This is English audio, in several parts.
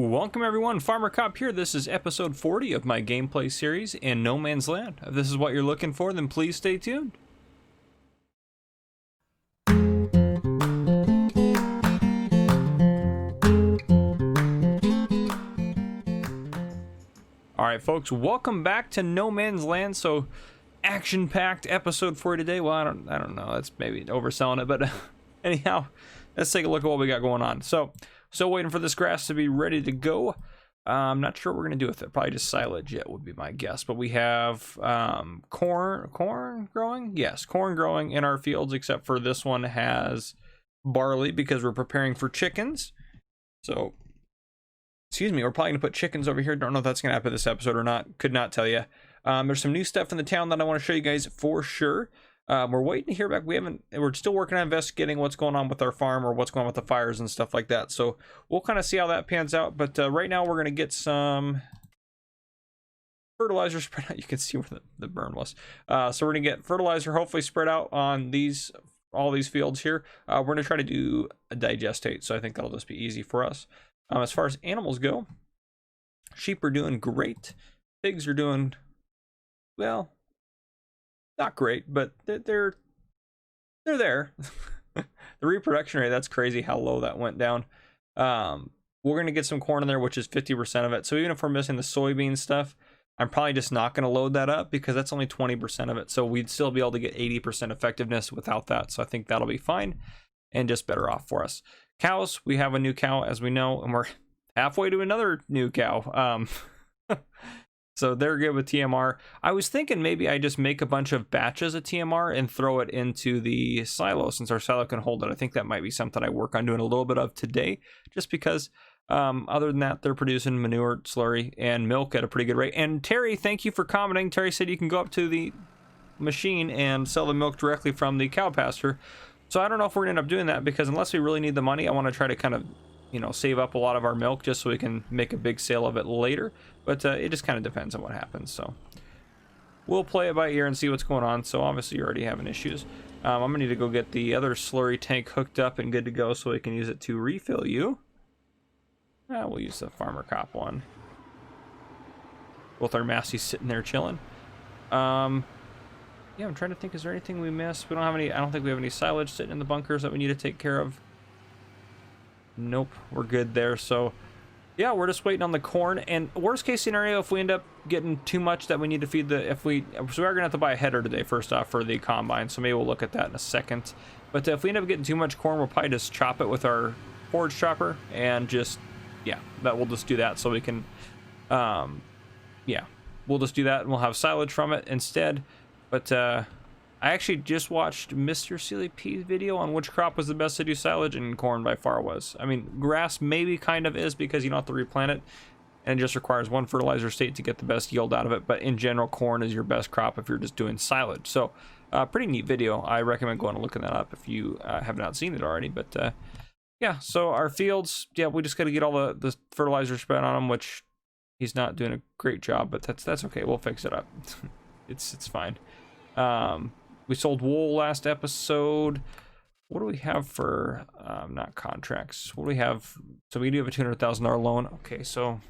Welcome everyone, Farmer Cop here. This is episode 40 of my gameplay series in No Man's Land. If this is what you're looking for, then please stay tuned. Alright folks, welcome back to No Man's Land. So, action-packed episode for today. Well, I don't know, that's maybe overselling it, but anyhow, let's take a look at what we got going on. So, still waiting for this grass to be ready to go. I'm not sure what we're going to do with it. Probably just silage it would be my guess. But we have corn growing? Yes, corn growing in our fields, except for this one has barley because we're preparing for chickens. So, excuse me, we're probably going to put chickens over here. Don't know if that's going to happen this episode or not. Could not tell you. There's some new stuff in the town that I want to show you guys for sure. We're waiting to hear back. We're still working on investigating what's going on with our farm or what's going on with the fires and stuff like that. So we'll kind of see how that pans out. But right now we're going to get some fertilizer spread out. You can see where the burn was. So we're going to get fertilizer hopefully spread out on all these fields here. We're going to try to do a digestate. So I think that'll just be easy for us. As far as animals go, sheep are doing great. Pigs are doing, well, not great, but they're there. The reproduction rate, that's crazy how low that went down. We're gonna get some corn in there, which is 50% of it. So even if we're missing the soybean stuff, I'm probably just not gonna load that up because that's only 20% of it. So we'd still be able to get 80% effectiveness without that. So I think that'll be fine and just better off for us. Cows, we have a new cow, as we know, and we're halfway to another new cow. So they're good with TMR. I was thinking maybe I just make a bunch of batches of TMR and throw it into the silo since our silo can hold it. I think that might be something I work on doing a little bit of today, just because other than that, they're producing manure, slurry, and milk at a pretty good rate. And Terry, thank you for commenting. Terry said you can go up to the machine and sell the milk directly from the cow pasture. So I don't know if we're gonna end up doing that because unless we really need the money, I want to try to kind of, save up a lot of our milk just so we can make a big sale of it later. But it just kind of depends on what happens. So we'll play it by ear and see what's going on. So obviously you're already having issues. I'm gonna need to go get the other slurry tank hooked up and good to go so we can use it to refill you. We'll use the Farmer Cop one. Both our Massies sitting there chilling. Yeah, I'm trying to think, is there anything we missed? We don't have any, I don't think we have any silage sitting in the bunkers that we need to take care of. Nope, we're good there. So yeah, we're just waiting on the corn. And worst case scenario, if we end up getting too much that we need to feed so we are gonna have to buy a header today first off for the combine, so maybe we'll look at that in a second. But if we end up getting too much corn, we'll probably just chop it with our forage chopper and just, yeah, we'll just do that so we can, yeah, we'll just do that and we'll have silage from it instead. But I actually just watched Mr. Sealy P's video on which crop was the best to do silage, and corn by far was. I mean, grass maybe kind of is because you don't have to replant it, and it just requires one fertilizer state to get the best yield out of it. But in general, corn is your best crop if you're just doing silage. So, pretty neat video. I recommend going and looking that up if you have not seen it already. But yeah, so our fields, yeah, we just got to get all the fertilizer spread on them, which he's not doing a great job, but that's okay. We'll fix it up. It's fine. We sold wool last episode. What do we have for not contracts? What do we have? So we do have a $200,000 loan. Okay, so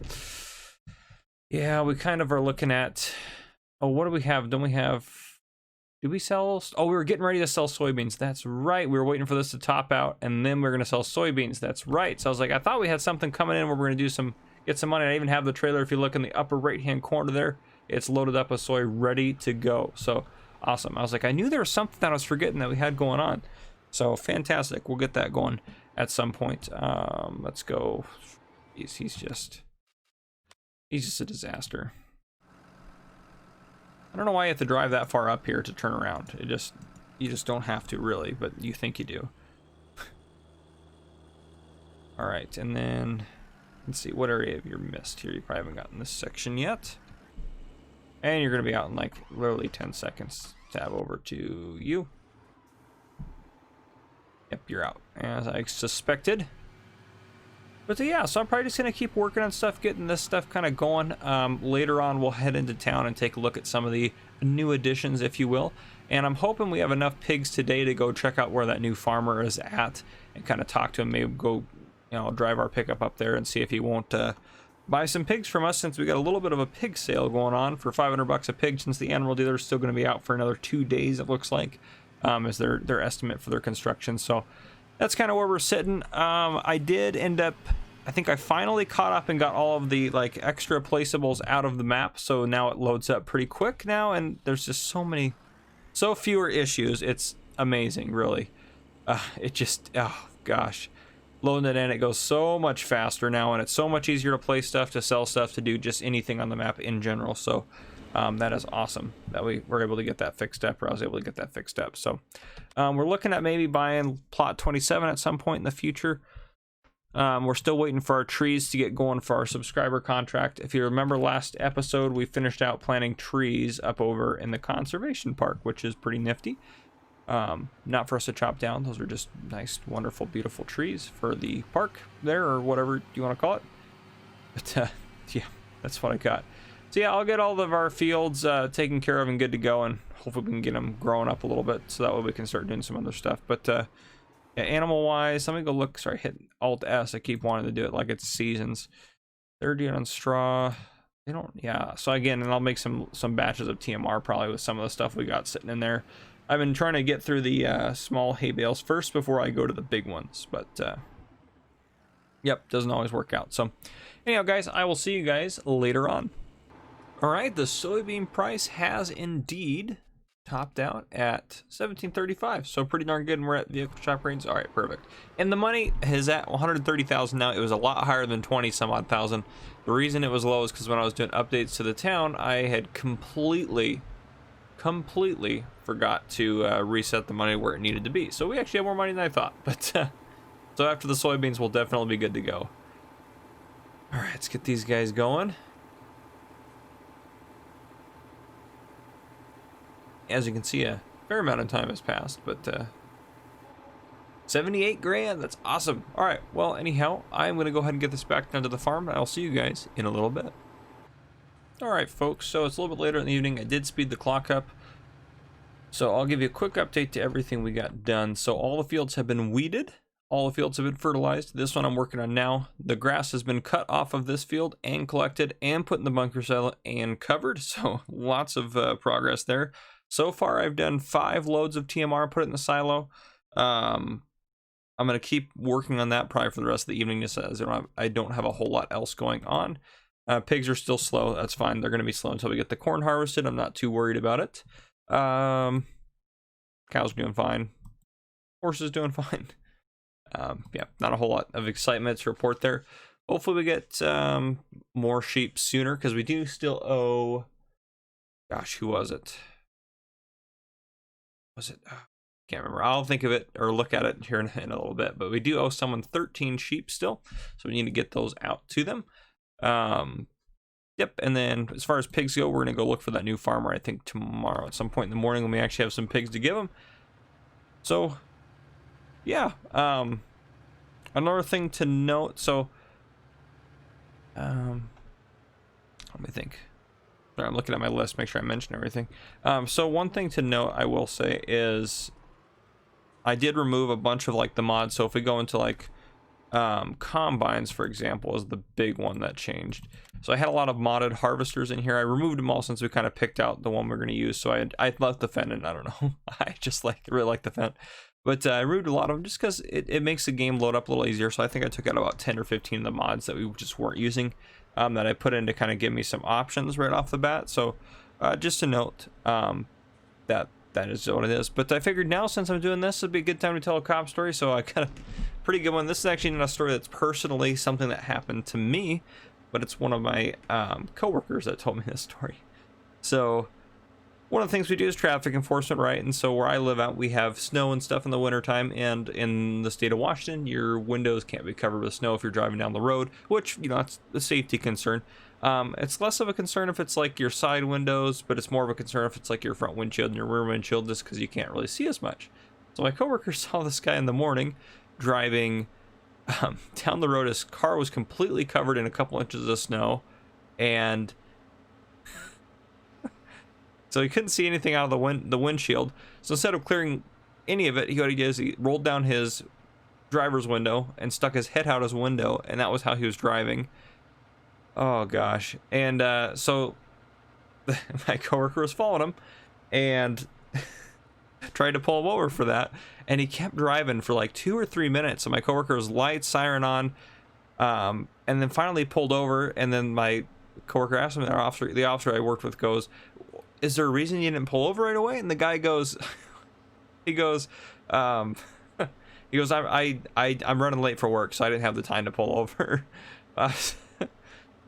yeah, we kind of are looking at, oh, what do we have? Don't we have, did we sell? Oh, we were getting ready to sell soybeans. That's right. We were waiting for this to top out and then we we're going to sell soybeans. That's right. So I was like, I thought we had something coming in where we're going to do get some money. I even have the trailer. If you look in the upper right hand corner there, it's loaded up with soy ready to go. So awesome. I was like, I knew there was something that I was forgetting that we had going on. So fantastic. We'll get that going at some point. Let's go. He's just a disaster. I don't know why you have to drive that far up here to turn around. You just don't have to really, but you think you do. All right, and then let's see, what area have you missed here? You probably haven't gotten this section yet. And you're going to be out in like literally 10 seconds. Tab over to you. Yep, you're out, as I suspected. But yeah, so I'm probably just going to keep working on stuff, getting this stuff kind of going. Later on, we'll head into town and take a look at some of the new additions, if you will. And I'm hoping we have enough pigs today to go check out where that new farmer is at and kind of talk to him, maybe go I'll drive our pickup up there and see if he won't buy some pigs from us, since we got a little bit of a pig sale going on for $500 a pig, since the animal dealer is still going to be out for another 2 days, it looks like, is their estimate for their construction. So that's kind of where we're sitting. I did end up, I think I finally caught up and got all of the like extra placeables out of the map, so now it loads up pretty quick now, and there's just so fewer issues. It's amazing, really. It just, oh gosh, loading it in, it goes so much faster now, and it's so much easier to place stuff, to sell stuff, to do just anything on the map in general. So that is awesome that we were able to get that fixed up, or I was able to get that fixed up. So we're looking at maybe buying plot 27 at some point in the future. We're still waiting for our trees to get going for our subscriber contract. If you remember last episode, we finished out planting trees up over in the conservation park, which is pretty nifty. Not for us to chop down. Those are just nice, wonderful, beautiful trees for the park there, or whatever you want to call it. But yeah, that's what I got. So yeah, I'll get all of our fields taken care of and good to go, and hopefully we can get them growing up a little bit, so that way we can start doing some other stuff. But yeah, animal wise, let me go look. Sorry, hit Alt S. I keep wanting to do it like it's seasons. They're doing on straw. They don't. Yeah. So again, and I'll make some batches of TMR probably with some of the stuff we got sitting in there. I've been trying to get through the small hay bales first before I go to the big ones, but yep, doesn't always work out. So anyhow, guys, I will see you guys later on. All right, the soybean price has indeed topped out at $17.35, so pretty darn good, and we're at vehicle shop rates. All right, perfect. And the money is at $130,000 now. It was a lot higher than 20 some odd thousand. The reason it was low is because when I was doing updates to the town, I had completely forgot to reset the money where it needed to be. So we actually have more money than I thought. But so after the soybeans, we'll definitely be good to go. All right, let's get these guys going. As you can see, a fair amount of time has passed, but 78 grand, that's awesome. All right, well, anyhow, I'm gonna go ahead and get this back down to the farm, and I'll see you guys in a little bit. All right, folks, so it's a little bit later in the evening. I did speed the clock up, so I'll give you a quick update to everything we got done. So all the fields have been weeded. All the fields have been fertilized. This one I'm working on now. The grass has been cut off of this field and collected and put in the bunker silo and covered, so lots of progress there. So far, I've done 5 loads of TMR, put it in the silo. I'm going to keep working on that probably for the rest of the evening, just as I don't have a whole lot else going on. Pigs are still slow. That's fine. They're going to be slow until we get the corn harvested. I'm not too worried about it. Cows doing fine. Horses doing fine. Yeah, not a whole lot of excitement to report there. Hopefully we get more sheep sooner, because we do still owe... Gosh, who was it? Can't remember. I'll think of it or look at it here in a little bit, but we do owe someone 13 sheep still, so we need to get those out to them. Yep, and then as far as pigs go, we're gonna go look for that new farmer, I think tomorrow at some point in the morning, when we actually have some pigs to give them. So yeah, another thing to note, so let me think. I'm looking at my list, make sure I mention everything. So one thing to note, I will say, is I did remove a bunch of like the mods. So if we go into like combines, for example, is the big one that changed. So I had a lot of modded harvesters in here. I removed them all since we kind of picked out the one we're going to use. So I left the Fendt in. I don't know. I just really like the Fendt. But I removed a lot of them just because it makes the game load up a little easier. So I think I took out about 10 or 15 of the mods that we just weren't using. That I put in to kind of give me some options right off the bat. So just to note that is what it is. But I figured now, since I'm doing this, it'd be a good time to tell a cop story. So I got a pretty good one. This is actually not a story that's personally something that happened to me, but it's one of my coworkers that told me this story. So one of the things we do is traffic enforcement, right? And so where I live out, we have snow and stuff in the wintertime, and in the state of Washington, your windows can't be covered with snow if you're driving down the road, which, you know, that's a safety concern. It's less of a concern if it's like your side windows, but it's more of a concern if it's like your front windshield and your rear windshield, just because you can't really see as much. So my coworker saw this guy in the morning driving down the road. His car was completely covered in a couple inches of snow, and so he couldn't see anything out of the windshield. So instead of clearing any of it, what he did is he rolled down his driver's window and stuck his head out his window, and that was how he was driving. Oh gosh. And so my coworker was following him and tried to pull him over for that, and he kept driving for like 2 or 3 minutes. So my coworker's lights, siren on, and then finally pulled over. And then my coworker asked him, the officer I worked with goes, "Is there a reason you didn't pull over right away?" And the guy goes, he goes, he goes, I'm running late for work, so I didn't have the time to pull over.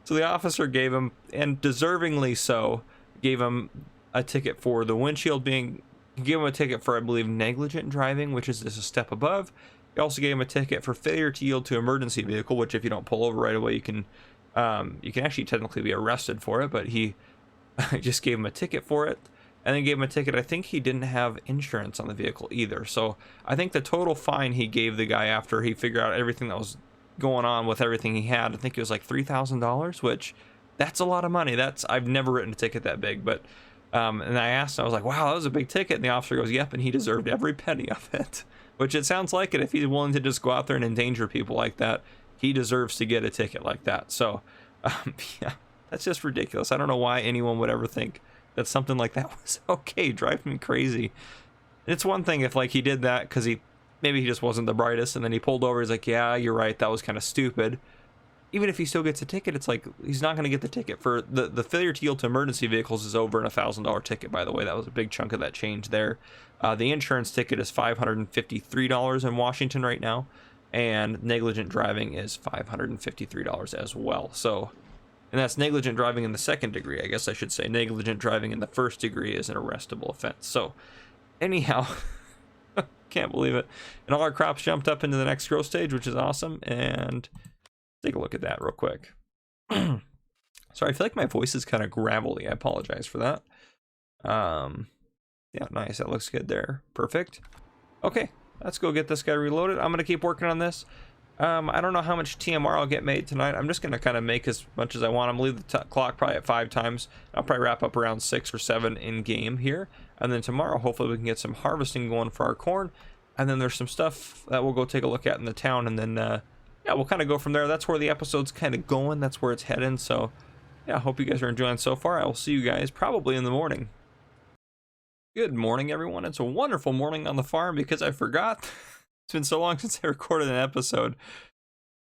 So the officer gave him, and deservingly so, gave him a ticket for the windshield being, gave him a ticket for, I believe, negligent driving, which is just a step above. He also gave him a ticket for failure to yield to emergency vehicle, which if you don't pull over right away, you can actually technically be arrested for it, but he just gave him a ticket for it, and then gave him a ticket. I think he didn't have insurance on the vehicle either. So I think the total fine he gave the guy after he figured out everything that was going on with everything he had, I think it was like $3,000, which that's a lot of money. I've never written a ticket that big, but and I asked, I was like, wow, that was a big ticket. And the officer goes, yep, and he deserved every penny of it, which it sounds like it. If he's willing to just go out there and endanger people like that, he deserves to get a ticket like that. So yeah, that's just ridiculous. I don't know why anyone would ever think that something like that was okay. Drive me crazy. It's one thing if like he did that because maybe he just wasn't the brightest, and then he pulled over. He's like, yeah, you're right, that was kind of stupid. Even if he still gets a ticket, it's like he's not going to get the ticket for the failure to yield to emergency vehicles is over $1,000 ticket, by the way. That was a big chunk of that change there. The insurance ticket is $553 in Washington right now, and negligent driving is $553 as well. So, and that's negligent driving in the second degree. I guess I should say negligent driving in the first degree is an arrestable offense. So anyhow, can't believe it. And all our crops jumped up into the next growth stage, which is awesome. And take a look at that real quick. Sorry, I feel like my voice is kind of gravelly. I apologize for that. Yeah, nice. That looks good there. Perfect. Okay, let's go get this guy reloaded. I'm going to keep working on this. I don't know how much TMR I'll get made tonight. I'm just going to kind of make as much as I want. I'm going to leave the clock probably at 5 times. I'll probably wrap up around 6 or 7 in game here. And then tomorrow, hopefully we can get some harvesting going for our corn. And then there's some stuff that we'll go take a look at in the town. And then, yeah, we'll kind of go from there. That's where the episode's kind of going. That's where it's heading. So, yeah, I hope you guys are enjoying so far. I will see you guys probably in the morning. Good morning, everyone. It's a wonderful morning on the farm because I forgot. It's been so long since I recorded an episode.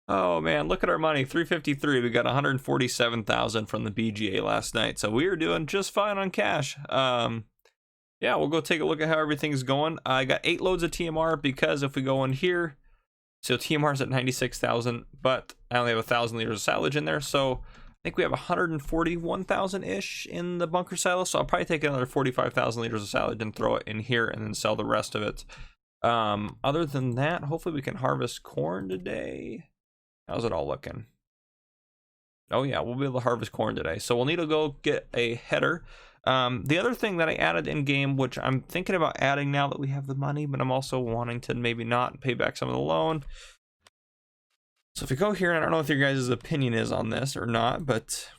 Oh man, look at our money, 353. We got 147,000 from the BGA last night, so we are doing just fine on cash. Yeah, we'll go take a look at how everything's going. I got 8 loads of TMR because if we go in here, so TMR's at 96,000, but I only have 1,000 liters of silage in there, so I think we have 141,000 ish in the bunker silo. So I'll probably take another 45,000 liters of silage and throw it in here and then sell the rest of it. Other than that, hopefully we can harvest corn today. How's it all looking? Oh yeah, we'll be able to harvest corn today. So we'll need to go get a header. The other thing that I added in game, which I'm thinking about adding now that we have the money, but I'm also wanting to maybe not pay back some of the loan. So if we go here, and I don't know if your guys' opinion is on this or not, but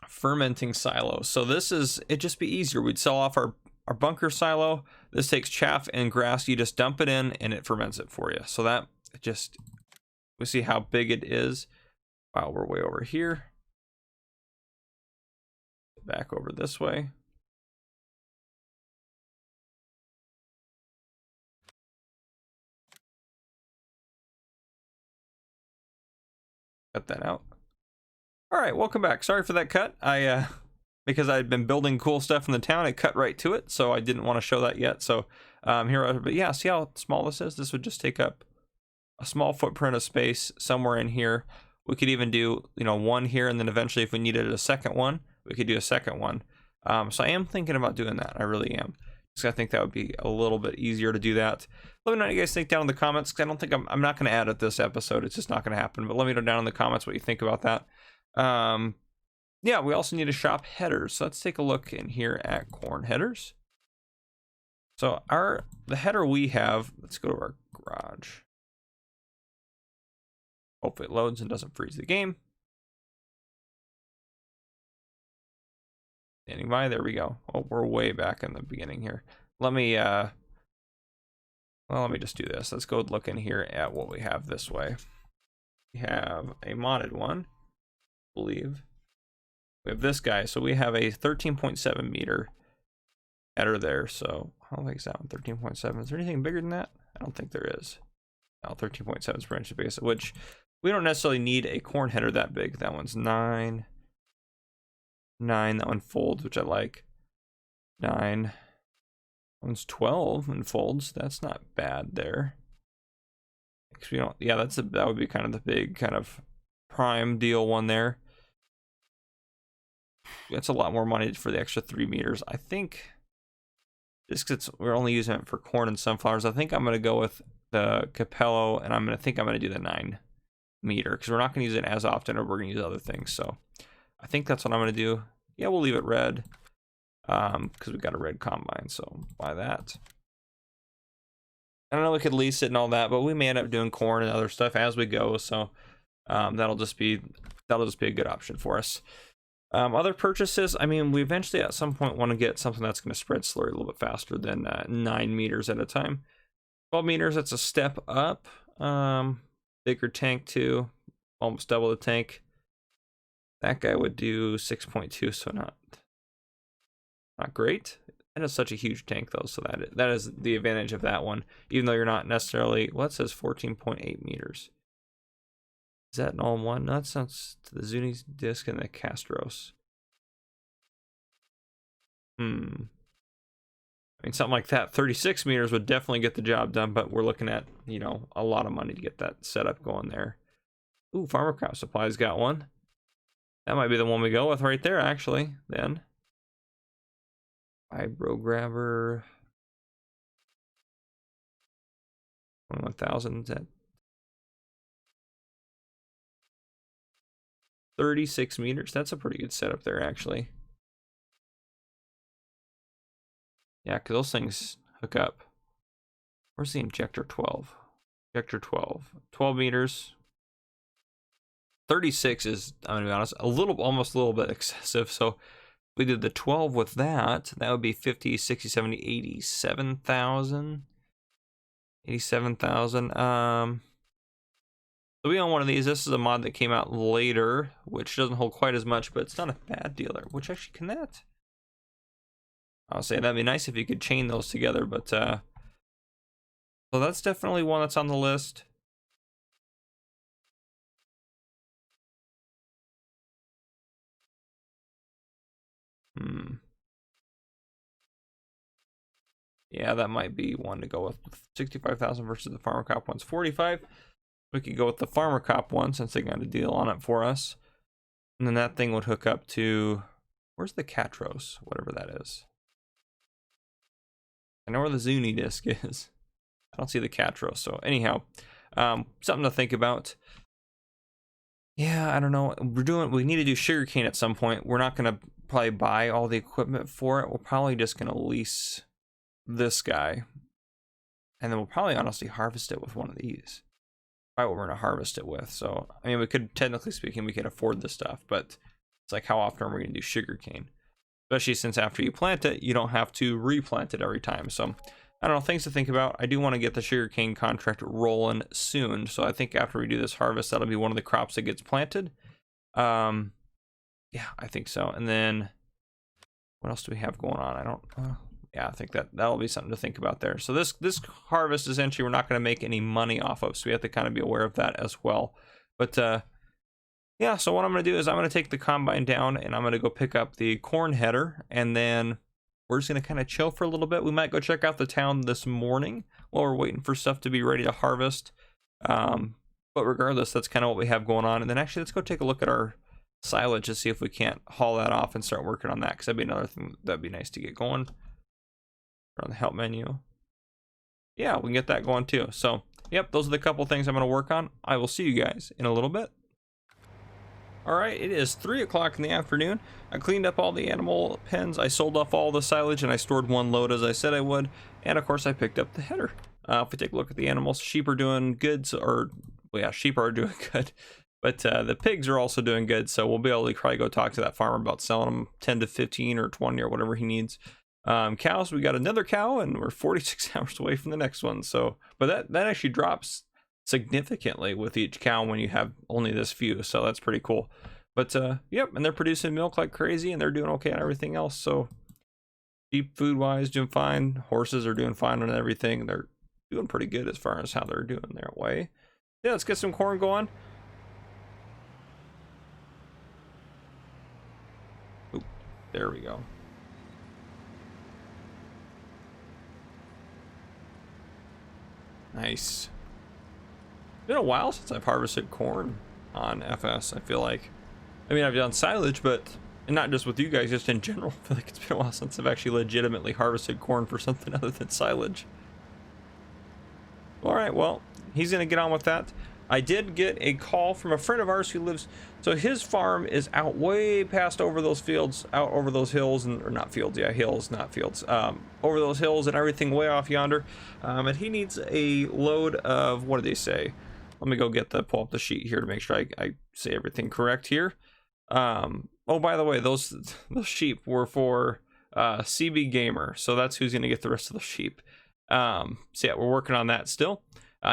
fermenting silo. So this is, it'd just be easier. We'd sell off our bunker silo. This takes chaff and grass. You just dump it in and it ferments it for you. So that just, we see how big it is. Wow, we're way over here. Back over this way. Cut that out. All right, welcome back. Sorry for that cut. Because I'd been building cool stuff in the town, it cut right to it, so I didn't want to show that yet. So here, but yeah, see how small this is? This would just take up a small footprint of space somewhere in here. We could even do, you know, one here, and then eventually if we needed a second one, we could do a second one. So I am thinking about doing that. I really am. Because I think that would be a little bit easier to do that. Let me know what you guys think down in the comments, because I don't think I'm not going to add it this episode. It's just not going to happen. But let me know down in the comments what you think about that. Yeah, we also need to shop headers. So let's take a look in here at corn headers. So the header we have, let's go to our garage. Hopefully it loads and doesn't freeze the game. Standing by, there we go. Oh, we're way back in the beginning here. Let me Well, let me just do this. Let's go look in here at what we have this way. We have a modded one, I believe. We have this guy. So we have a 13.7 meter header there. So how big is that one? 13.7. Is there anything bigger than that? I don't think there is. No, 13.7 is pretty much the biggest, which we don't necessarily need a corn header that big. That one's 9. That one folds, which I like. 9. That one's 12 and folds. That's not bad there. Because we don't, yeah, that would be kind of the big kind of prime deal one there. That's a lot more money for the extra 3 meters. I think just because we're only using it for corn and sunflowers, I think I'm going to go with the Capello, and I'm going to do the 9 meter because we're not going to use it as often, or we're going to use other things. So I think that's what I'm going to do. Yeah, we'll leave it red because we've got a red combine, so buy that. I don't know, we could lease it and all that, but we may end up doing corn and other stuff as we go. So that'll just be a good option for us. Other purchases, I mean, we eventually at some point want to get something that's going to spread slurry a little bit faster than 9 meters at a time. 12 meters, that's a step up. Bigger tank too, almost double the tank. That guy would do 6.2, so not great. That is such a huge tank though, so that is the advantage of that one. Even though you're not necessarily, well, it says 14.8 meters. Is that an all-in-one? No, that sounds to the Zuni disc and the Castros. I mean, something like that. 36 meters would definitely get the job done, but we're looking at, you know, a lot of money to get that setup going there. Ooh, Farmer Crop Supply's got one. That might be the one we go with right there, actually, then. Vibro Grabber. 21,000. That 36 meters. That's a pretty good setup there, actually. Yeah, because those things hook up. Where's the injector 12? Injector 12. 12 meters. 36 is, I'm going to be honest, almost a little bit excessive. So if we did the 12 with that, that would be 50, 60, 70, 87,000. 87,000. So we own one of these. This is a mod that came out later, which doesn't hold quite as much, but it's not a bad dealer. Which actually can that? I'll say that'd be nice if you could chain those together, but so that's definitely one that's on the list. Yeah, that might be one to go with. 65,000 versus the Farmer Cop one's 45. We could go with the Farmer Cop one since they got a deal on it for us. And then that thing would hook up to, where's the Catros? Whatever that is. I know where the Zuni disc is. I don't see the Catros. So anyhow, something to think about. Yeah, I don't know. We need to do sugarcane at some point. We're not going to probably buy all the equipment for it. We're probably just going to lease this guy. And then we'll probably honestly harvest it with one of these. Probably what we're going to harvest it with. So, I mean, we could, technically speaking, we can afford this stuff. But it's like, how often are we going to do sugarcane? Especially since after you plant it, you don't have to replant it every time. So, I don't know, things to think about. I do want to get the sugarcane contract rolling soon. So I think after we do this harvest, that'll be one of the crops that gets planted. Yeah, I think so. And then what else do we have going on? Yeah, I think that'll be something to think about there. So this harvest, essentially, we're not going to make any money off of. So we have to kind of be aware of that as well. But yeah, so what I'm going to do is I'm going to take the combine down and I'm going to go pick up the corn header, and then we're just going to kind of chill for a little bit. We might go check out the town this morning while we're waiting for stuff to be ready to harvest. But regardless, that's kind of what we have going on. And then actually, let's go take a look at our silage to see if we can't haul that off and start working on that, because that'd be another thing that'd be nice to get going. On the help menu. Yeah, we can get that going too. So, yep, those are the couple things I'm going to work on. I will see you guys in a little bit. Alright, it is 3 o'clock in the afternoon. I cleaned up all the animal pens, I sold off all the silage, and I stored one load as I said I would. And of course I picked up the header. If we take a look at the animals, sheep are doing good, well, yeah, sheep are doing good. But the pigs are also doing good, so we'll be able to probably go talk to that farmer about selling them 10 to 15 or 20 or whatever he needs. Cows, we got another cow, and we're 46 hours away from the next one. So, but that actually drops significantly with each cow when you have only this few. So that's pretty cool. But yep, and they're producing milk like crazy, and they're doing okay on everything else. So sheep food wise, doing fine. Horses are doing fine on everything. They're doing pretty good as far as how they're doing their way. Yeah, let's get some corn going. Oop, there we go. Nice. It's been a while since I've harvested corn on FS, I feel like. I mean, I've done silage, but and not just with you guys, just in general. I feel like it's been a while since I've actually legitimately harvested corn for something other than silage. All right, well, he's going to get on with that. I did get a call from a friend of ours who lives, so his farm is out way past over those fields, out over those hills, and or not fields, yeah, hills, not fields, over those hills and everything way off yonder, and he needs a load of, what did they say? Let me go pull up the sheet here to make sure I say everything correct here. Oh, by the way, those sheep were for CB Gamer, so that's who's going to get the rest of the sheep. So yeah, we're working on that still.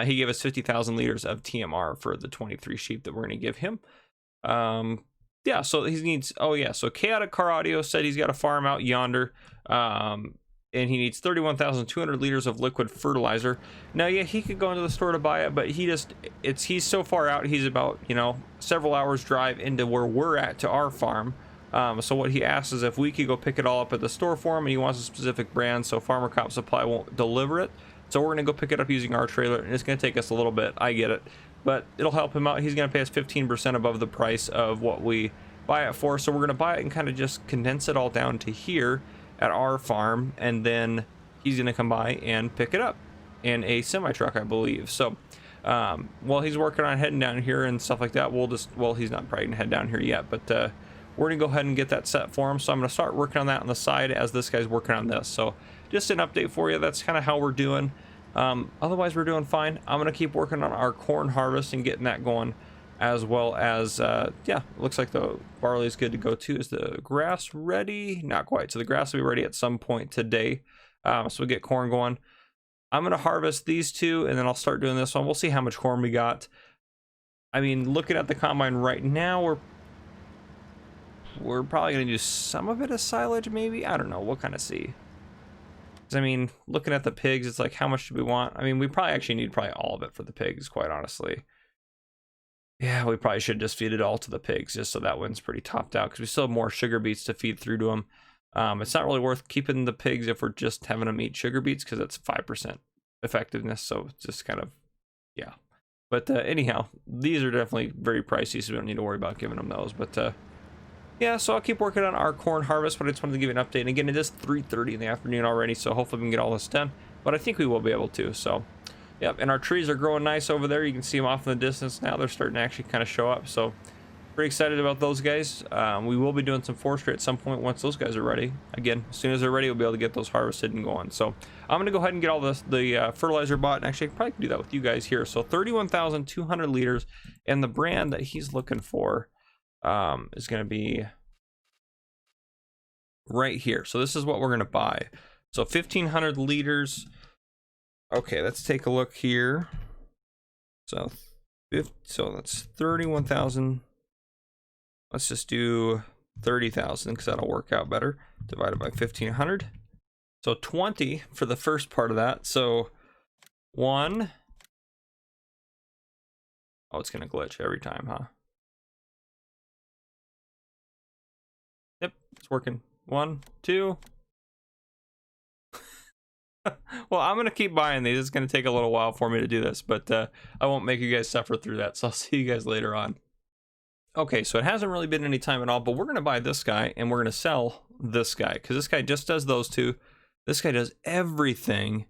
He gave us 50,000 liters of TMR for the 23 sheep that we're going to give him. Yeah, so he needs, oh yeah, so Chaotic Car Audio said he's got a farm out yonder, and he needs 31,200 liters of liquid fertilizer. Now, yeah, he could go into the store to buy it, but he's so far out, he's about, several hours drive into where we're at to our farm. So what he asks is if we could go pick it all up at the store for him, and he wants a specific brand, so Farmer Cop Supply won't deliver it. So we're going to go pick it up using our trailer, and it's going to take us a little bit. I get it. But it'll help him out. He's going to pay us 15% above the price of what we buy it for. So we're going to buy it and kind of just condense it all down to here at our farm. And then he's going to come by and pick it up in a semi-truck, I believe. So while he's working on heading down here and stuff like that, well, he's not probably going to head down here yet. But we're going to go ahead and get that set for him. So I'm going to start working on that on the side as this guy's working on this. So just an update for you. That's kind of how we're doing. Otherwise, we're doing fine. I'm going to keep working on our corn harvest and getting that going, as well as, yeah, it looks like the barley is good to go too. Is the grass ready? Not quite. So the grass will be ready at some point today. So we get corn going. I'm going to harvest these two, and then I'll start doing this one. We'll see how much corn we got. I mean, looking at the combine right now, we're probably going to do some of it as silage, maybe. I don't know. We'll kind of see. I mean, looking at the pigs, it's like, how much do we want? I mean, we probably actually need all of it for the pigs, quite honestly. Yeah, we probably should just feed it all to the pigs, just so that one's pretty topped out, because we still have more sugar beets to feed through to them. It's not really worth keeping the pigs if we're just having them eat sugar beets, because that's 5% effectiveness, so it's just kind of, yeah. But anyhow, these are definitely very pricey, so we don't need to worry about giving them those, but yeah, so I'll keep working on our corn harvest, but I just wanted to give you an update. And again, it is 3:30 in the afternoon already, so hopefully we can get all this done. But I think we will be able to. So, yep, and our trees are growing nice over there. You can see them off in the distance now. They're starting to actually kind of show up. So, pretty excited about those guys. We will be doing some forestry at some point once those guys are ready. Again, as soon as they're ready, we'll be able to get those harvested and going. So, I'm going to go ahead and get all the fertilizer bought. And actually, I probably can do that with you guys here. So, 31,200 liters. And the brand that he's looking for is going to be right here. So this is what we're going to buy. So 1,500 liters. Okay, let's take a look here. So that's 31,000. Let's just do 30,000 because that'll work out better. Divided by 1,500. So 20 for the first part of that. So 1. Oh, it's going to glitch every time, huh? Yep, it's working. 1, 2. Well, I'm going to keep buying these. It's going to take a little while for me to do this, but I won't make you guys suffer through that. So I'll see you guys later on. Okay, so it hasn't really been any time at all, but we're going to buy this guy and we're going to sell this guy because this guy just does those two. This guy does everything.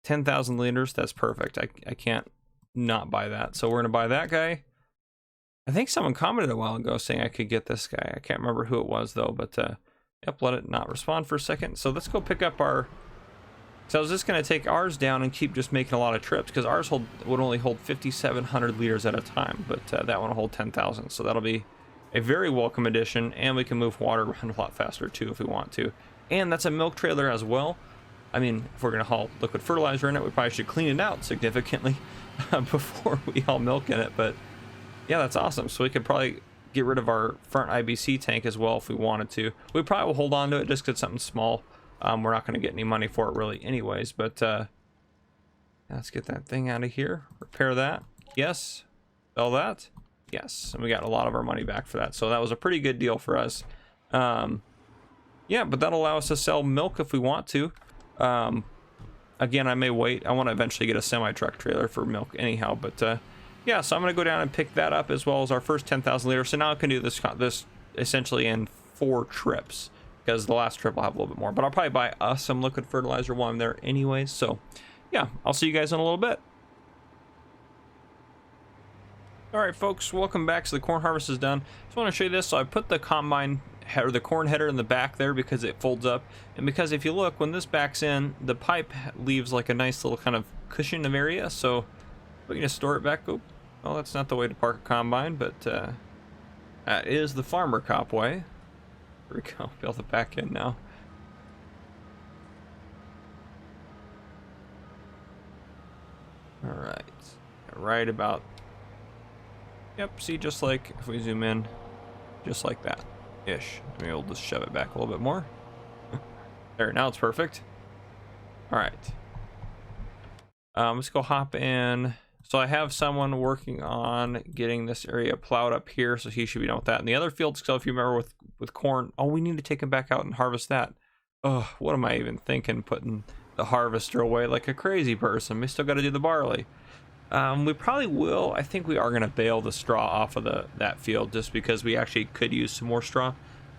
10,000 liters. That's perfect. I can't not buy that. So we're going to buy that guy. I think someone commented a while ago saying I could get this guy. I can't remember who it was though, but yep, let it not respond for a second. So let's go pick up our, so I was just going to take ours down and keep just making a lot of trips because ours would only hold 5,700 liters at a time, but that one will hold 10,000. So that'll be a very welcome addition, and we can move water around a lot faster too if we want to. and that's a milk trailer as well. I mean, if we're gonna haul liquid fertilizer in it, we probably should clean it out significantly before we haul milk in it. But yeah, that's awesome. So we could probably get rid of our front IBC tank as well if we wanted to. We probably will hold on to it just because it's something small. We're not going to get any money for it really anyways. But let's get that thing out of here. Repair that. Yes. Sell that. Yes. And we got a lot of our money back for that. So that was a pretty good deal for us. Yeah, but that'll allow us to sell milk if we want to. Again, I may wait. I want to eventually get a semi-truck trailer for milk anyhow, but yeah, so I'm going to go down and pick that up as well as our first 10,000 liters. So now I can do this essentially in 4 trips because the last trip will have a little bit more, but I'll probably buy us some liquid fertilizer while I'm there anyways. So yeah, I'll see you guys in a little bit. All right, folks, welcome back. So the corn harvest is done. Just want to show you this. So I put the combine or the corn header in the back there because it folds up, and because if you look, when this backs in, the pipe leaves like a nice little kind of cushion of area, so we can just store it back. Oh, well, that's not the way to park a combine, but that is the farmer cop way. Here we go. Build it back in now. All right about, yep, see, just like if we zoom in, just like that ish. Maybe we'll just shove it back a little bit more. There, now it's perfect. All right, let's go hop in. So I have someone working on getting this area plowed up here, so he should be done with that. And the other fields, so if you remember with corn, oh, we need to take him back out and harvest that. Oh, what am I even thinking, putting the harvester away like a crazy person? We still got to do the barley. We probably will. I think we are going to bale the straw off of that field just because we actually could use some more straw.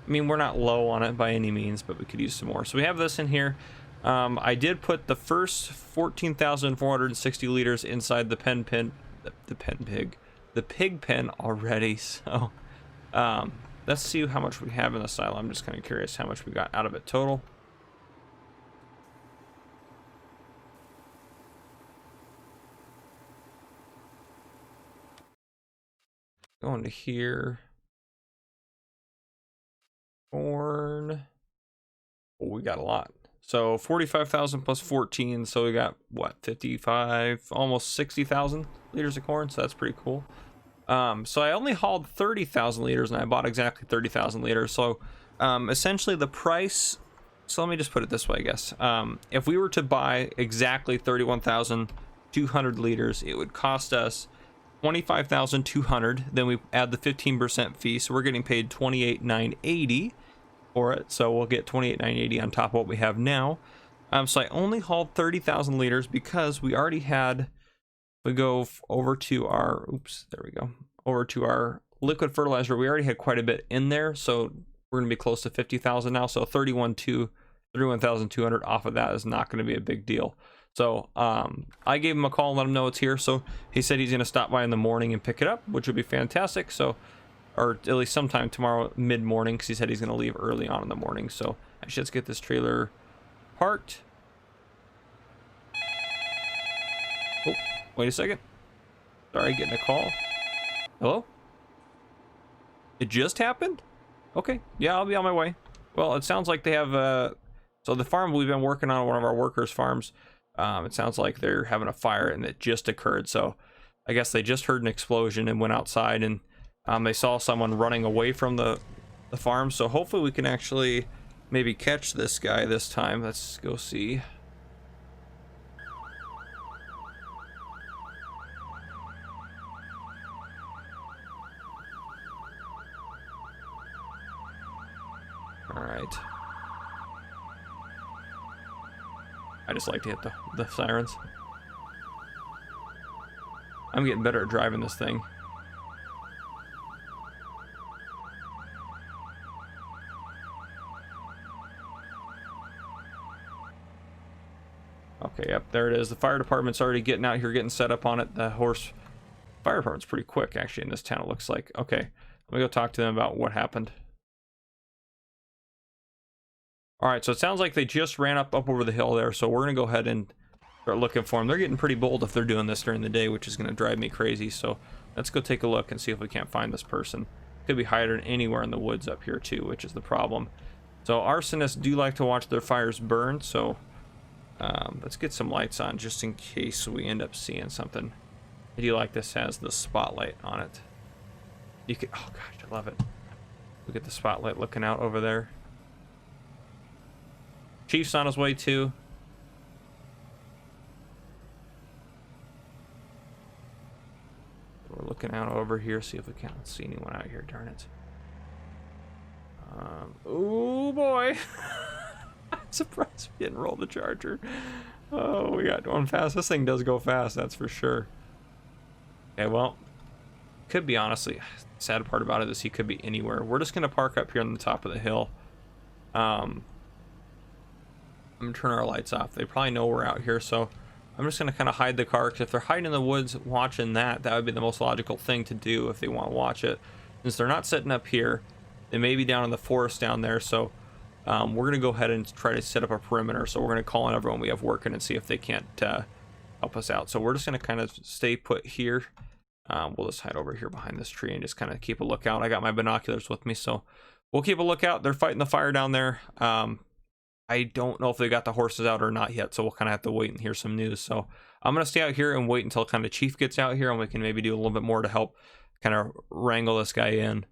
I mean, we're not low on it by any means, but we could use some more. So we have this in here. I did put the first 14,460 liters inside the pig pen already. So let's see how much we have in the silo. I'm just kind of curious how much we got out of it total. Going to here. Corn. Oh, we got a lot. So 45,000 plus 14. So we got what, 55, almost 60,000 liters of corn. So that's pretty cool. So I only hauled 30,000 liters and I bought exactly 30,000 liters. So essentially the price. So let me just put it this way, I guess. If we were to buy exactly 31,200 liters, it would cost us 25,200. Then we add the 15% fee, so we're getting paid 28,980 for it. So we'll get 28,980 on top of what we have now. So I only hauled 30,000 liters because we already had. We go over to our. Oops, there we go. Over to our liquid fertilizer. We already had quite a bit in there, so we're gonna be close to 50,000 now. So 31,200 off of that is not going to be a big deal. So I gave him a call and let him know it's here. So he said he's going to stop by in the morning and pick it up, which would be fantastic. So, or at least sometime tomorrow mid-morning, because he said he's going to leave early on in the morning. So actually, let's get this trailer parked. Oh, wait a second. Sorry, getting a call. Hello? It just happened? Okay, yeah, I'll be on my way. Well, it sounds like they have so the farm we've been working on, one of our workers' farms, it sounds like they're having a fire and it just occurred. So I guess they just heard an explosion and went outside, and they saw someone running away from the farm. So hopefully we can actually maybe catch this guy this time. Let's go see. All right. I just like to hit the sirens. I'm getting better at driving this thing. Okay, yep, there it is. The fire department's already getting out here, getting set up on it. The fire department's pretty quick, actually, in this town, it looks like. Okay, let me go talk to them about what happened. All right, so it sounds like they just ran up over the hill there, so we're going to go ahead and start looking for them. They're getting pretty bold if they're doing this during the day, which is going to drive me crazy. So let's go take a look and see if we can't find this person. Could be hiding anywhere in the woods up here too, which is the problem. So arsonists do like to watch their fires burn, so let's get some lights on just in case we end up seeing something. I do like this has the spotlight on it. You can, oh gosh, I love it. Look at the spotlight looking out over there. Chief's on his way too. We're looking out over here, see if we can't see anyone out here, darn it. Oh boy. I'm surprised we didn't roll the charger. Oh, we got going fast. This thing does go fast, that's for sure. Okay, well, could be honestly, sad part about it is he could be anywhere. We're just gonna park up here on the top of the hill. I'm gonna turn our lights off. They probably know we're out here, so I'm just gonna kind of hide the car, because if they're hiding in the woods watching that would be the most logical thing to do if they want to watch it. Since they're not sitting up here, they may be down in the forest down there, so we're gonna go ahead and try to set up a perimeter. So we're gonna call on everyone we have working and see if they can't help us out. So we're just gonna kind of stay put here. We'll just hide over here behind this tree and just kind of keep a lookout. I got my binoculars with me, so we'll keep a lookout. They're fighting the fire down there. I don't know if they got the horses out or not yet, so we'll kind of have to wait and hear some news. So I'm going to stay out here and wait until kind of Chief gets out here, and we can maybe do a little bit more to help kind of wrangle this guy in.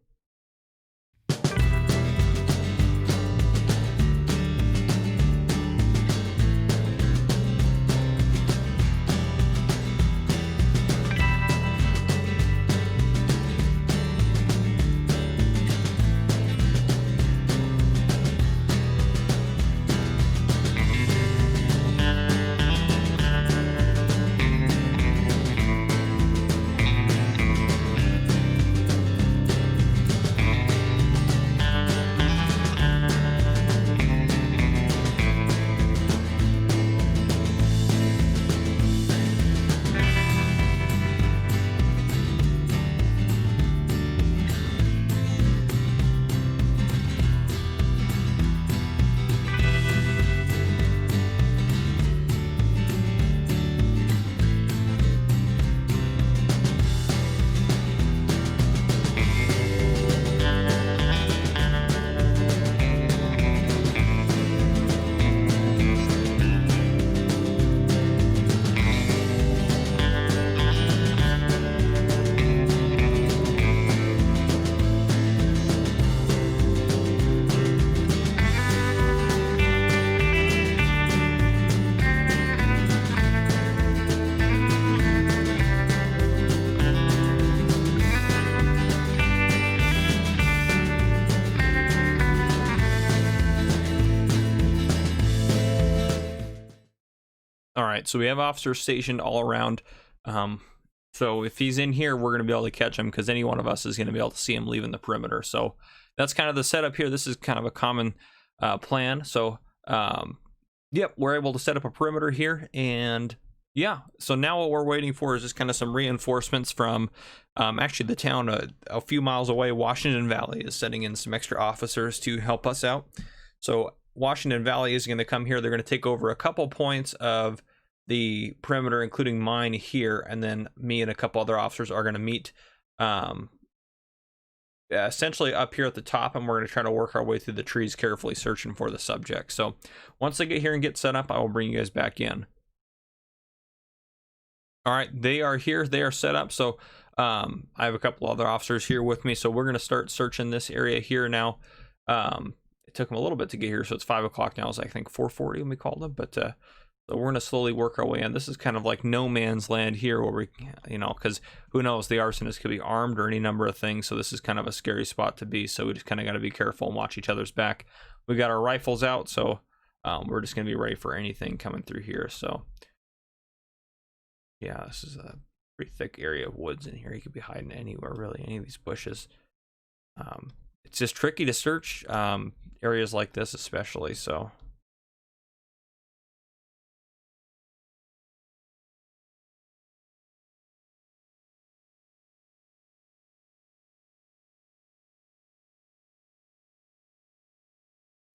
All right, so we have officers stationed all around. So if he's in here, we're going to be able to catch him, because any one of us is going to be able to see him leaving the perimeter. So that's kind of the setup here. This is kind of a common plan. So yep, we're able to set up a perimeter here. And yeah, so now what we're waiting for is just kind of some reinforcements from actually the town a few miles away. Washington Valley is sending in some extra officers to help us out. So Washington Valley is going to come here. They're going to take over a couple points of the perimeter, including mine here, and then me and a couple other officers are going to meet essentially up here at the top, and we're going to try to work our way through the trees, carefully searching for the subject. So once they get here and get set up, I will bring you guys back in. All right, they are here. They are set up. So I have a couple other officers here with me, so we're going to start searching this area here now. It took them a little bit to get here, so it's 5 o'clock now. It's I think 4:40 when we called them, but so we're going to slowly work our way in. This is kind of like no man's land here, where we, you know, because who knows, the arsonist could be armed or any number of things. So this is kind of a scary spot to be. So we just kind of got to be careful and watch each other's back. We got our rifles out, so we're just going to be ready for anything coming through here. So yeah, this is a pretty thick area of woods in here. You could be hiding anywhere, really, any of these bushes. It's just tricky to search areas like this, especially. So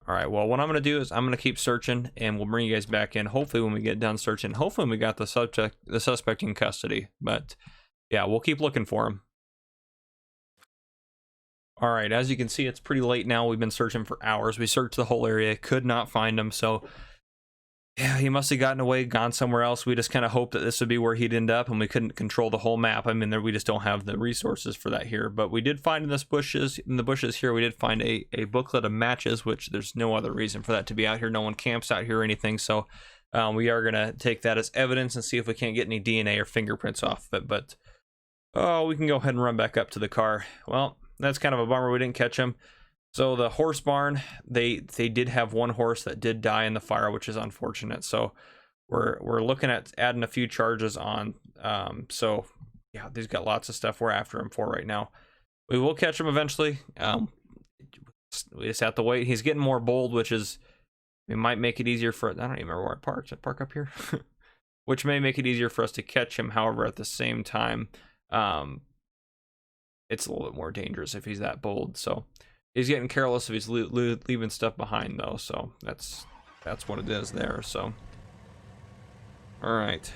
all right, well, what I'm going to do is I'm going to keep searching, and we'll bring you guys back in. Hopefully when we get done searching, hopefully we got the suspect in custody. But yeah, we'll keep looking for him. All right, as you can see, it's pretty late now. We've been searching for hours. We searched the whole area, could not find him. So yeah, he must have gotten away, gone somewhere else. We just kind of hoped that this would be where he'd end up, and we couldn't control the whole map. I mean, we just don't have the resources for that here. But we did find in the bushes here, we did find a booklet of matches, which there's no other reason for that to be out here. No one camps out here or anything. So we are gonna take that as evidence and see if we can't get any DNA or fingerprints off of it. But oh, we can go ahead and run back up to the car. Well, that's kind of a bummer. We didn't catch him. So the horse barn, they did have one horse that did die in the fire, which is unfortunate. So we're looking at adding a few charges on. So yeah, they've got lots of stuff we're after him for right now. We will catch him eventually. We just have to wait. He's getting more bold, which is, it might make it easier for, I don't even remember where I parked. Did I park up here? Which may make it easier for us to catch him. However, at the same time, it's a little bit more dangerous if he's that bold. So he's getting careless if he's leaving stuff behind, though. So that's what it is there. So all right,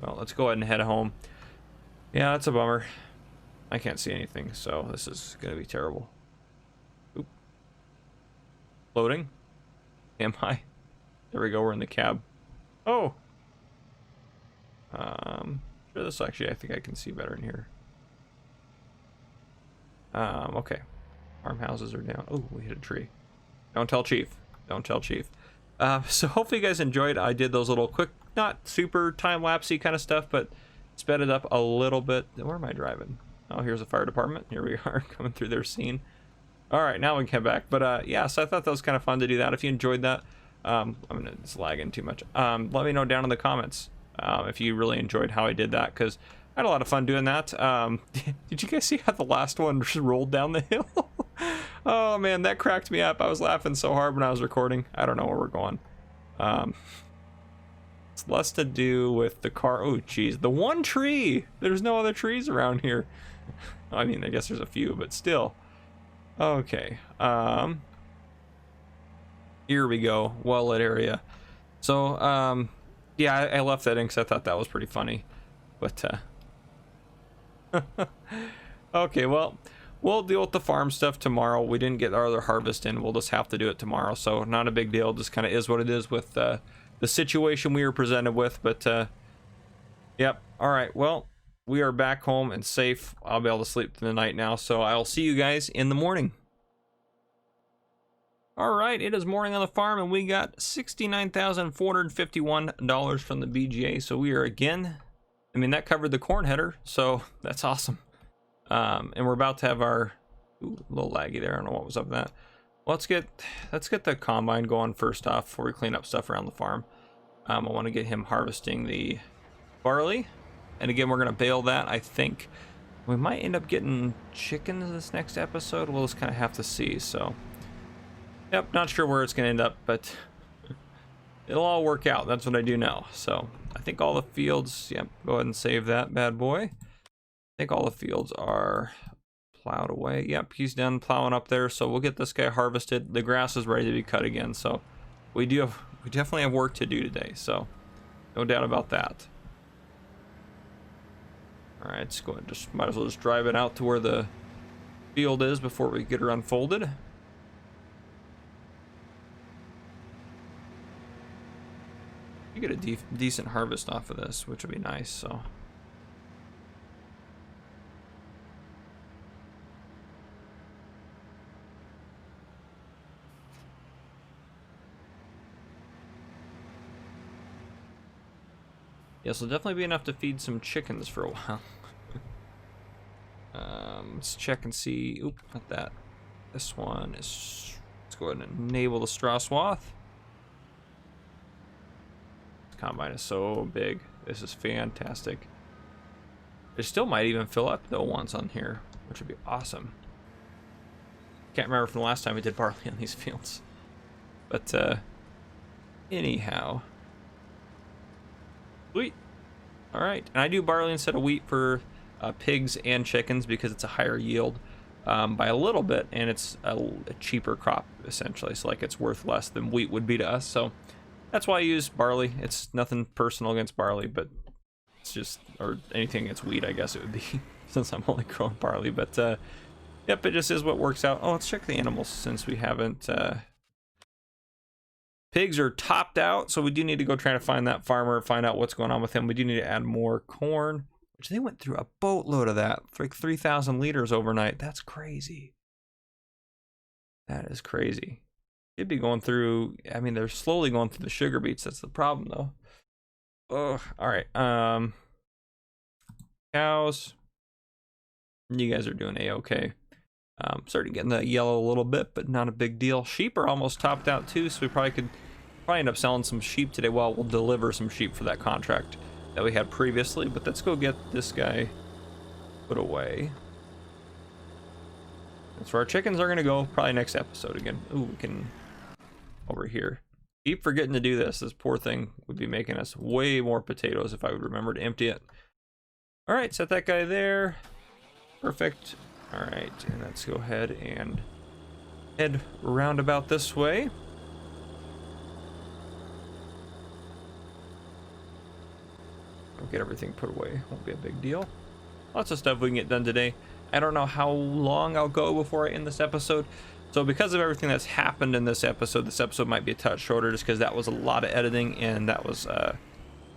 well, let's go ahead and head home. Yeah, that's a bummer. I can't see anything, so this is gonna be terrible. Oop. Loading. Am I? There we go. We're in the cab. Oh. Sure, this actually, I think I can see better in here. Okay. Farmhouses are down. Oh, we hit a tree. Don't tell Chief. Don't tell Chief. So hopefully you guys enjoyed. I did those little quick, not super time-lapsey kind of stuff, but sped it up a little bit. Where am I driving? Oh, here's a fire department. Here we are coming through their scene. All right, now we can come back. But yeah, so I thought that was kind of fun to do that. If you enjoyed that, it's lagging too much. Let me know down in the comments if you really enjoyed how I did that, because I had a lot of fun doing that. Did you guys see how the last one just rolled down the hill? Oh man, that cracked me up. I was laughing so hard when I was recording. I don't know where we're going. It's less to do with the car. Oh geez, the one tree. There's no other trees around here. I mean, I guess there's a few, but still. Okay. Here we go. Well-lit area. So, yeah, I left that in because I thought that was pretty funny. But, okay, well, we'll deal with the farm stuff tomorrow. We didn't get our other harvest in. We'll just have to do it tomorrow. So, not a big deal. Just kind of is what it is with the situation we were presented with. But, yep. All right. Well, we are back home and safe. I'll be able to sleep through the night now. So, I'll see you guys in the morning. All right, it is morning on the farm, and we got $69,451 from the BGA. So we are again, I mean, that covered the corn header, so that's awesome. And we're about to have our, ooh, a little laggy there. I don't know what was up with that. Well, let's get the combine going first off before we clean up stuff around the farm. I want to get him harvesting the barley, and again, we're gonna bale that. I think we might end up getting chickens this next episode. We'll just kind of have to see. So. Yep, not sure where it's going to end up, but it'll all work out. That's what I do know. So I think all the fields, yep, go ahead and save that bad boy. I think all the fields are plowed away. Yep, he's done plowing up there. So we'll get this guy harvested. The grass is ready to be cut again. So we definitely have work to do today. So no doubt about that. All right, let's go ahead. Just might as well just drive it out to where the field is before we get her unfolded. You get a decent harvest off of this, which would be nice. So yes, will definitely be enough to feed some chickens for a while. Let's check and see. Oop, not that. This one is. Let's go ahead and enable the straw swath. Combine is so big. This is fantastic. It still might even fill up though once on here, which would be awesome. Can't remember from the last time we did barley on these fields, but anyhow, sweet. All right, and I do barley instead of wheat for pigs and chickens because it's a higher yield by a little bit, and it's a cheaper crop essentially. So like it's worth less than wheat would be to us. So. That's why I use barley. It's nothing personal against barley, but it's just, or anything against wheat, I guess it would be, since I'm only growing barley. But Yep, it just is what works out. Oh, let's check the animals since we haven't. Pigs are topped out, so we do need to go try to find that farmer, find out what's going on with him. We do need to add more corn, which they went through a boatload of that, like 3,000 liters overnight. That's crazy. That is crazy. It'd be going through, I mean, they're slowly going through the sugar beets. That's the problem, though. Oh, all right. Cows. You guys are doing a-okay. Starting getting the yellow a little bit, but not a big deal. Sheep are almost topped out too, so we probably end up selling some sheep today. Well, we'll deliver some sheep for that contract that we had previously, but let's go get this guy put away. That's where our chickens are gonna go, probably next episode again. Ooh, we can over here. Keep forgetting to do this. This poor thing would be making us way more potatoes if I would remember to empty it. All right, set that guy there. Perfect. All right, and let's go ahead and head roundabout this way. We'll get everything put away. Won't be a big deal. Lots of stuff we can get done today. I don't know how long I'll go before I end this episode. So because of everything that's happened in this episode might be a touch shorter just because that was a lot of editing, and that was, I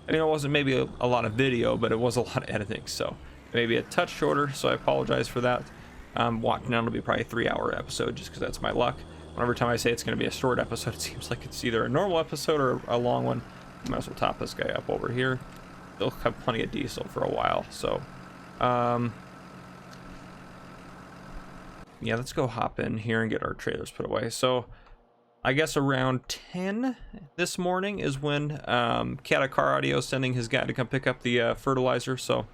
mean, it wasn't maybe a lot of video, but it was a lot of editing. So maybe a touch shorter, so I apologize for that. Watching now it'll be probably a 3-hour episode just because that's my luck. Whenever time I say it's going to be a short episode, it seems like it's either a normal episode or a long one. Might as well top this guy up over here. They'll have plenty of diesel for a while, so yeah, let's go hop in here and get our trailers put away. So I guess around 10 this morning is when Car Audio is sending his guy to come pick up the fertilizer, so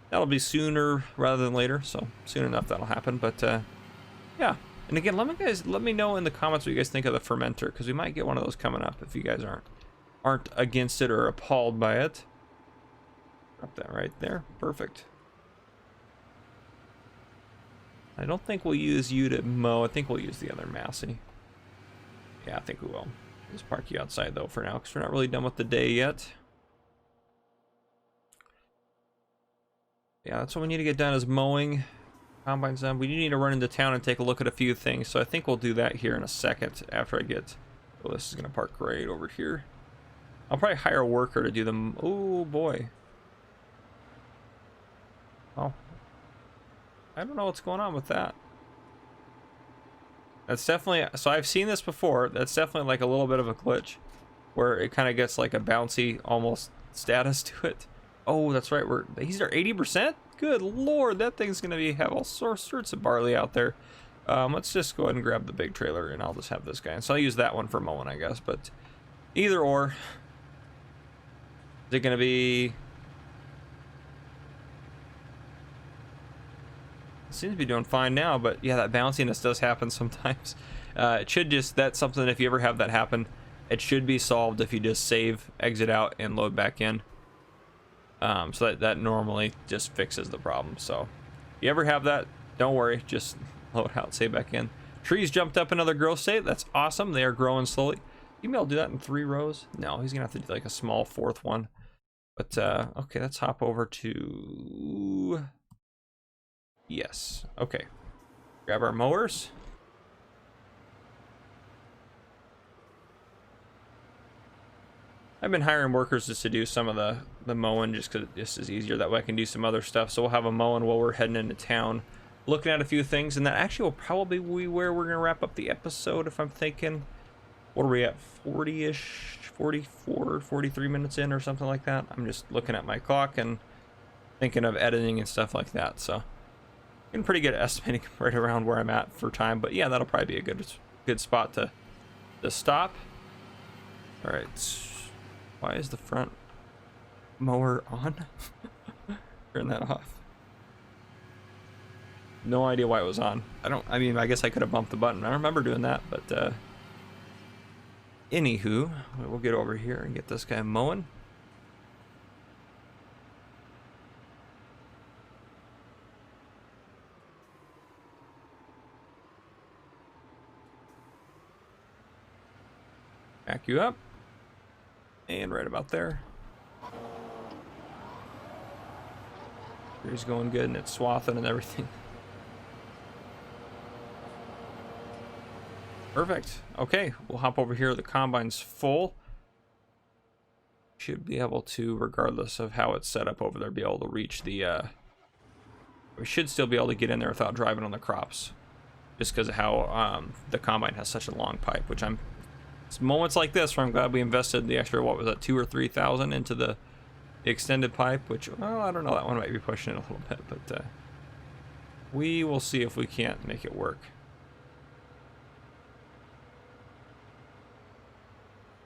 that'll be sooner rather than later, so soon enough that'll happen. But yeah, and again, let me know in the comments what you guys think of the fermenter, because we might get one of those coming up if you guys aren't against it or appalled by it. Drop that right there. Perfect. I don't think we'll use you to mow. I think we'll use the other Massey. Yeah, I think we will. Just park you outside though for now, because we're not really done with the day yet. Yeah, that's what we need to get done is mowing. Combine's done. We do need to run into town and take a look at a few things, so I think we'll do that here in a second after I get... Oh, this is going to park right over here. I'll probably hire a worker to do them. Oh, boy. Oh. I don't know what's going on with that. That's definitely... So I've seen this before. That's definitely like a little bit of a glitch where it kind of gets like a bouncy almost status to it. Oh, that's right. He's our 80%? Good lord, that thing's going to have all sorts of barley out there. Let's just go ahead and grab the big trailer, and I'll just have this guy. And so I'll use that one for mowing, I guess. But either or. Is it going to be... It seems to be doing fine now, but yeah, that bounciness does happen sometimes. It should just... That's something, if you ever have that happen, it should be solved if you just save, exit out, and load back in. So that normally just fixes the problem. So if you ever have that, don't worry, just load out, save back in. Trees jumped up another growth state. That's awesome. They are growing slowly. You may be able to do that in 3 rows. No, he's gonna have to do like a small 4th one. But okay, let's hop over to... Yes, okay. Grab our mowers. I've been hiring workers just to do some of the mowing just because this is easier. That way I can do some other stuff. So we'll have a mowing while we're heading into town, looking at a few things. And that actually will probably be where we're going to wrap up the episode, if I'm thinking. What are we at? 40-ish, 44, 43 minutes in or something like that. I'm just looking at my clock and thinking of editing and stuff like that. So getting pretty good at estimating right around where I'm at for time. But yeah, that'll probably be a good spot to stop. All right. Why is the front mower on? Turn that off. No idea why it was on. I mean, I guess I could have bumped the button. I remember doing that, but anywho, we'll get over here and get this guy mowing. Back you up. And right about there. He's going good, and it's swathing and everything. Perfect. Okay, we'll hop over here. The combine's full. Should be able to, regardless of how it's set up over there, be able to reach the, we should still be able to get in there without driving on the crops. Just because of how the combine has such a long pipe, which it's moments like this where I'm glad we invested the extra, what was that, 2,000 or 3,000 into the extended pipe, which, well, I don't know, that one might be pushing it a little bit, but we will see if we can't make it work.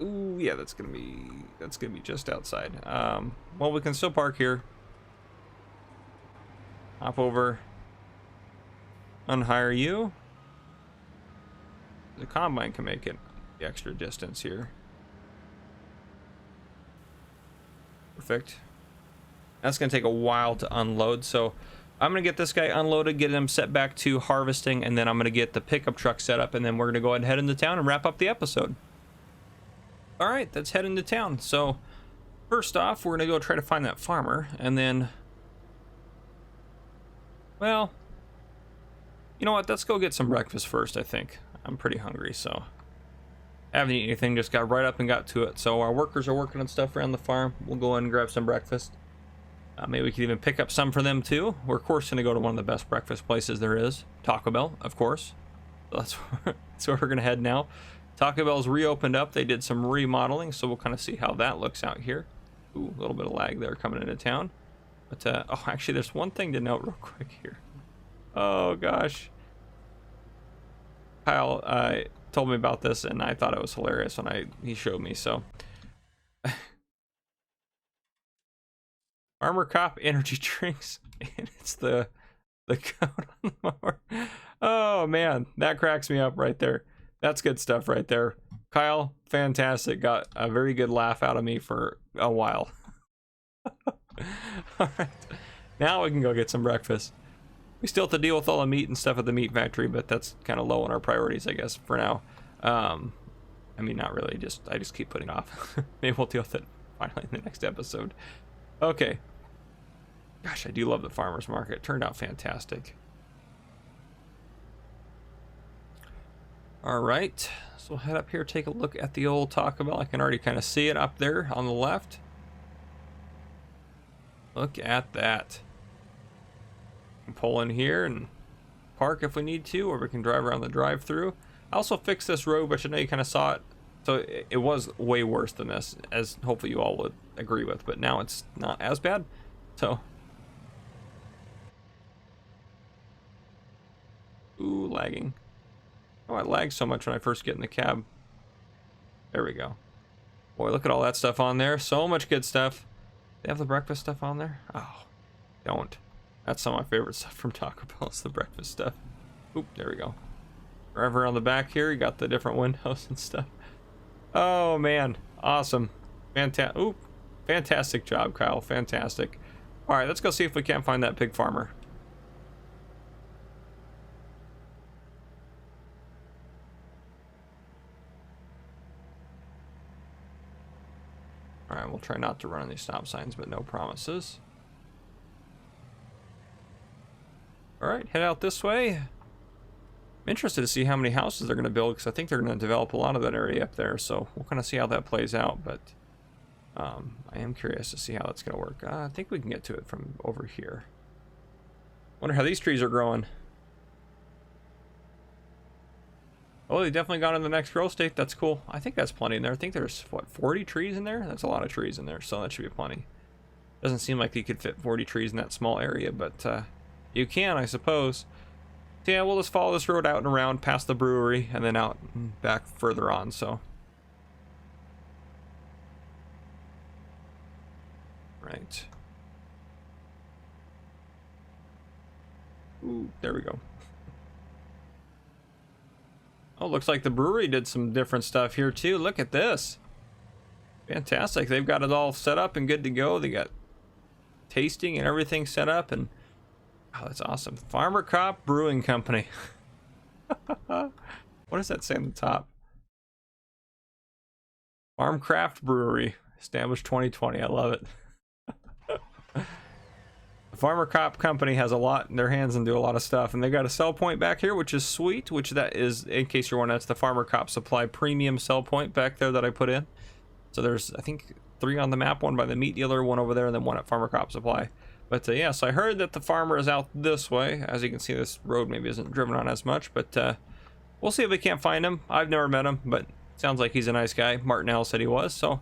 Ooh, yeah, that's gonna be just outside. Well, we can still park here. Hop over. Unhire you. The combine can make it the extra distance here. Perfect. That's gonna take a while to unload, so I'm gonna get this guy unloaded, get him set back to harvesting, and then I'm gonna get the pickup truck set up, and then we're gonna go ahead and head into town and wrap up the episode. All right, let's head into town. So first off, we're gonna go try to find that farmer, and then, well, you know what, let's go get some breakfast first. I think I'm pretty hungry, so I haven't eaten anything, just got right up and got to it. So our workers are working on stuff around the farm. We'll go in and grab some breakfast. Maybe we could even pick up some for them too. We're of course gonna go to one of the best breakfast places there is, Taco Bell, of course. So that's where we're gonna head now. Taco Bell's reopened up. They did some remodeling, so we'll kind of see how that looks out here. Ooh, a little bit of lag there coming into town. But, oh, actually, there's one thing to note real quick here. Oh, gosh. Kyle told me about this, and I thought it was hilarious when he showed me, so. Armor Cop energy drinks, and it's the coat on the mower. Oh, man, that cracks me up right there. That's good stuff right there. Kyle, fantastic. Got a very good laugh out of me for a while. All right. Now we can go get some breakfast. We still have to deal with all the meat and stuff at the meat factory, but that's kind of low on our priorities, I guess, for now. I mean, not really. I just keep putting it off. Maybe we'll deal with it finally in the next episode. Okay. Gosh, I do love the farmer's market. It turned out fantastic. All right, so we'll head up here, take a look at the old Taco Bell. I can already kind of see it up there on the left. Look at that. We can pull in here and park if we need to, or we can drive around the drive-through. I also fixed this road, which I know you kind of saw it. So it was way worse than this, as hopefully you all would agree with, but now it's not as bad. So, ooh, lagging. Oh, I lagged so much when I first get in the cab. There we go. Boy, look at all that stuff on there. So much good stuff. They have the breakfast stuff on there? Oh, don't. That's some of my favorite stuff from Taco Bell is the breakfast stuff. Oop, there we go. Right around the back here, you got the different windows and stuff. Oh, man. Awesome. Fantastic job, Kyle. Fantastic. All right, let's go see if we can't find that pig farmer. All right, we'll try not to run on these stop signs, but no promises. All right, head out this way. I'm interested to see how many houses they're going to build, because I think they're going to develop a lot of that area up there, so we'll kind of see how that plays out, but I am curious to see how that's going to work. I think we can get to it from over here. Wonder how these trees are growing. Oh, they definitely got in the next growth state. That's cool. I think that's plenty in there. I think there's, what, 40 trees in there? That's a lot of trees in there, so that should be plenty. Doesn't seem like you could fit 40 trees in that small area, but you can, I suppose. So yeah, we'll just follow this road out and around past the brewery and then out and back further on, so. Right. Ooh, there we go. Oh, looks like the brewery did some different stuff here too. Look at this. Fantastic. They've got it all set up and good to go. They got tasting and everything set up, and oh, that's awesome. Farmer Cop Brewing Company. What does that say on the top? Farm Craft Brewery, established 2020. I love it. The Farmer Cop company has a lot in their hands and do a lot of stuff, and they got a sell point back here, which is sweet, which that is, in case you're wondering, that's the Farmer Cop Supply premium sell point back there that I put in. So there's, I think, 3 on the map, 1 by the meat dealer, 1 over there, and then 1 at Farmer Cop Supply. But yeah, so I heard that the farmer is out this way. As you can see, this road maybe isn't driven on as much, but we'll see if we can't find him. I've never met him, but sounds like he's a nice guy. Martinell said he was, so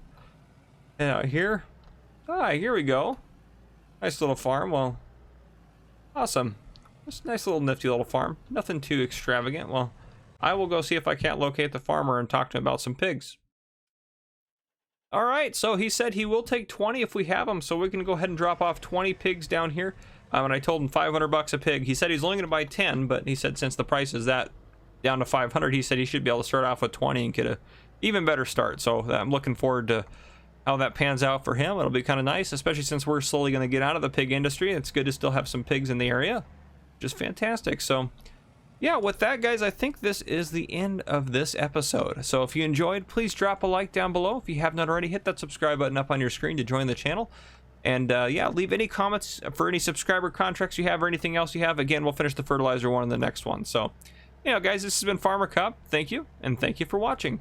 yeah, here we go. Nice little farm. Well, awesome. Just a nice little nifty little farm. Nothing too extravagant. Well, I will go see if I can't locate the farmer and talk to him about some pigs. All right, so he said he will take 20 if we have them, so we can go ahead and drop off 20 pigs down here. And I told him $500 a pig. He said he's only going to buy 10, but he said since the price is that down to 500, he said he should be able to start off with 20 and get a even better start. So I'm looking forward to how that pans out for him. It'll be kind of nice, especially since we're slowly going to get out of the pig industry. It's good to still have some pigs in the area. Just fantastic. So yeah, with that, guys, I think this is the end of this episode. So if you enjoyed, please drop a like down below. If you have not already, hit that subscribe button up on your screen to join the channel. And yeah, leave any comments for any subscriber contracts you have or anything else you have. Again, we'll finish the fertilizer one in the next one. So, you know, guys, this has been Farmer Cop. Thank you, and thank you for watching.